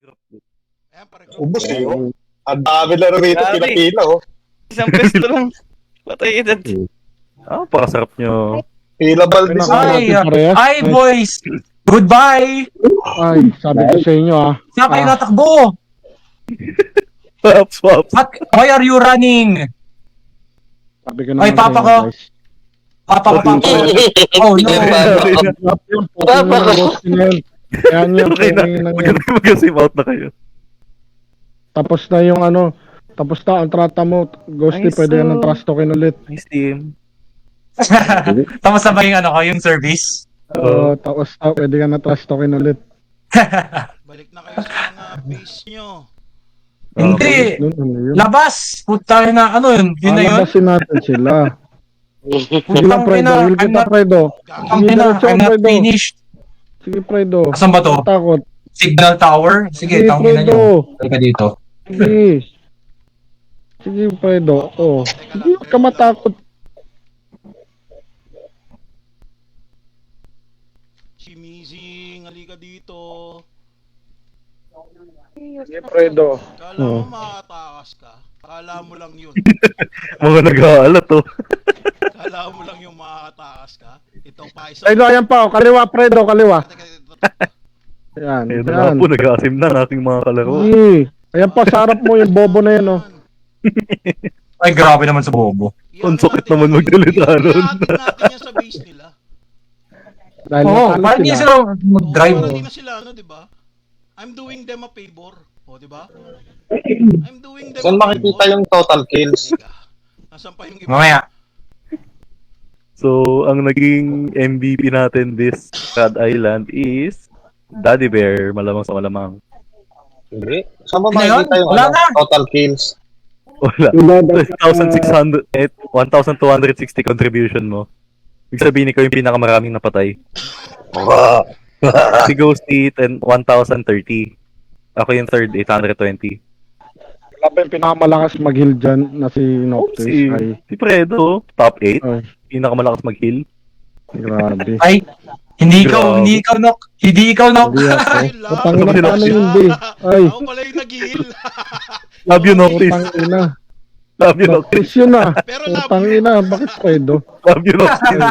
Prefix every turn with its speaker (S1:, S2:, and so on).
S1: Ayan, pare.
S2: Ubus eh, oh. Ang dami na rito,
S3: Grabe.
S2: pila-pila, oh.
S3: Isang pesto lang. Patay edad.
S4: Pakasarap nyo.
S2: Pila Valdez.
S5: Ay,
S6: natin parehas.
S5: ay boys! Goodbye!
S6: Ay, sabi ko sa inyo
S5: Saan kayo
S6: Ah.
S5: natakbo?
S4: Swap.
S5: Why are you running?
S6: Sabi ko
S5: Ay,
S6: naman
S5: papa
S6: sa
S5: ko.
S6: inyo, guys.
S5: Papa. Oh no.
S6: Drop yun, putang ina ng ghost na yun. Yan yun,
S4: Okay na.
S6: putang ina
S4: Huwag
S6: yun.
S4: na mag-save out na kayo.
S6: Tapos na yung tapos na ang trata mo, Ghosty,
S4: Nice,
S6: pwede ka ng
S4: oh.
S6: trust token ulit.
S4: Nice team.
S5: Tapos na ba yung yung service?
S6: Tapos pwede ka ng trust token ulit.
S1: Balik na kayo sa mga base nyo.
S5: Hindi.
S6: Nun, ano yun?
S5: Labas! Puta na yun. Yun na yun.
S6: Labasin natin sila. Sige
S5: Putang
S6: lang, Fredo.
S5: ina,
S6: Will
S5: I'm
S6: kita,
S5: not-
S6: Fredo.
S5: Ang
S6: Sige,
S5: ina,
S6: diretso,
S5: I'm not
S6: Fredo.
S5: finished.
S6: Sige, Fredo.
S5: Asan ba to?
S6: Takot.
S5: Signal tower? Sige,
S6: Sige,
S5: tangin na
S6: Fredo.
S5: nyo. Halika dito.
S6: Sige. Sige, Fredo. Oh. Sige, huwag ka matakot.
S1: Si Mizing, halika dito.
S6: Sige, Fredo.
S1: Kala mo makatakas ka? Kala mo lang yun.
S4: Mga nag-aalat oh.
S1: Kala mo lang yung makatakas ka? Ito pa isa.
S6: Fredo, ayan pa. Kaliwa, Fredo. Kaliwa.
S1: Teka, teka,
S6: Ayan.
S4: Ayun na
S6: Ayan.
S4: po, nag-aasim na ang aking mga kalaro.
S6: Sige. Ayan pa, sa harap mo yung bobo na yan, oh.
S5: Ay, grabe naman sa bobo.
S4: Ang sakit naman magdalita nun.
S1: Iatin natin yan sa base nila.
S6: Dahil
S5: Oo,
S6: natalo
S5: parang hindi
S6: sila.
S5: sila mag-drive.
S1: Oo, hindi na sila, di ba? I'm doing them a favor. O, di ba? I'm doing them
S2: Saan makikita yung total kills?
S1: Teka. Nasaan pa yung iba?
S5: Mamaya.
S4: So, ang naging MVP natin this Rad Island is Daddy Bear, malamang sa malamang.
S2: Hindi. Saan mo
S5: Ano yun?
S2: makikita yung
S5: Wala na.
S2: total kills?
S4: Wala. 1,600, 1,260 contribution mo. Ibig sabihin, ikaw yung pinakamaraming napatay. Si Ghosty, 1,030. Ako yung third, 820.
S6: Wala pa yung pinakamalakas mag-heal dyan na si Noctis. Ay,
S4: Si Fredo, top 8.
S6: ay,
S4: Pinakamalakas mag-heal.
S6: grabe.
S5: Ay, hindi
S4: Grabe.
S5: ikaw, Nok. Hindi ikaw, Nok.
S6: Hindi ako.
S1: Ay, love.
S6: Putangin na
S4: Sabi
S6: paano
S4: na-
S6: hindi? Ay,
S1: Ako pala yung nag-heal.
S4: Love you, Noctis.
S6: putangin na.
S4: Love you, Noctis.
S6: Noctis yun ah.
S1: Pero love
S6: Putangin na, bakit Fredo?
S4: Love you, Noctis.